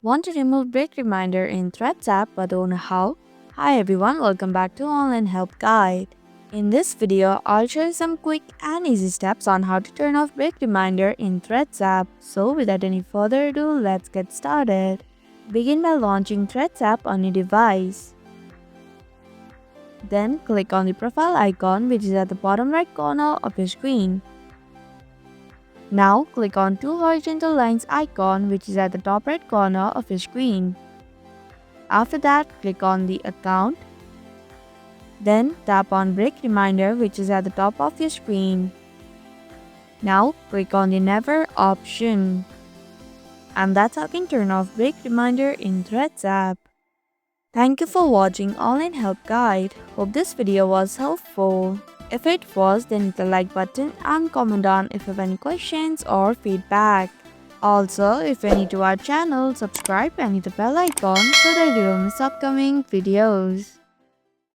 Want to remove break reminder in Threads app but don't know how? Hi everyone, welcome back to Online Help Guide. In this video, I'll show you some quick and easy steps on how to turn off break reminder in Threads app. So without any further ado, let's get started. Begin by launching Threads app on your device. Then click on the profile icon which is at the bottom right corner of your screen. Now click on two horizontal lines icon which is at the top right corner of your screen. After that, click on the account. Then tap on break reminder which is at the top of your screen. Now click on the never option. And that's how you can turn off break reminder in Threads app. Thank you for watching Online Help Guide. Hope this video was helpful. If it was, then hit the like button and comment down if you have any questions or feedback. Also, if you're new to our channel, subscribe and hit the bell icon so that you don't miss upcoming videos.